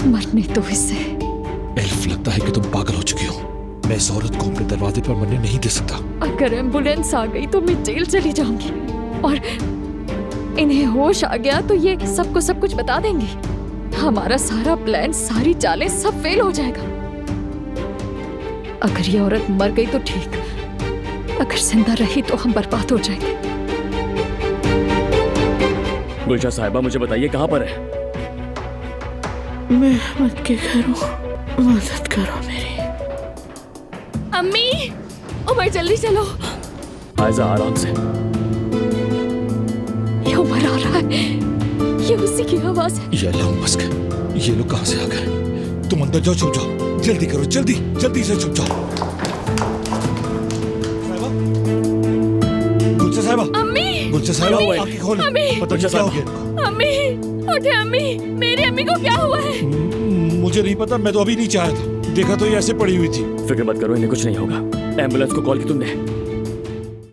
मरने दो इसे। एल्फ, लगता है कि तुम पागल हो चुकी हो। मैं इस औरत को अपने दरवाजे पर मरने नहीं दे सकता। अगर एम्बुलेंस आ गई तो मैं जेल चली जाऊंगी और इन्हें होश आ गया तो ये सबको सब कुछ बता देंगी। हमारा सारा प्लान, सारी चालें सब फेल हो जाएगा। अगर ये औरत मर गई तो ठीक, अगर जिंदा रही तो हम बर्बाद हो जाएंगे। गुलशा साहिबा, मुझे बताइए कहाँ पर है? मैं अहमद के घर हूँ, मदद करो मेरी। अम्मी, उमर जल्दी चलो। आयजा, आराम से। ये उमर आ रहा है, ये उसी की आवाज है। ये अल्लाह बस गए। ये लोग कहाँ से आ गए? तुम अंदर जाओ, छुप जाओ। जल्दी करो, जल्दी जल्दी से छुप जाओ। साहिबा, गुलशा साहिबा। अम्मी, गुलशा साहिबा, अम्मी, आंखें खोलो। अम्मी, पता नहीं क्या हो गया इनको। अम्मी उठे। अम्मी, मेरी अम्मी को क्या हुआ है? मुझे नहीं पता, मैं तो अभी नीचे आया था, देखा तो ये ऐसे पड़ी हुई थी। फिक्र मत करो, इन्हें कुछ नहीं होगा। एम्बुलेंस को कॉल की तुमने?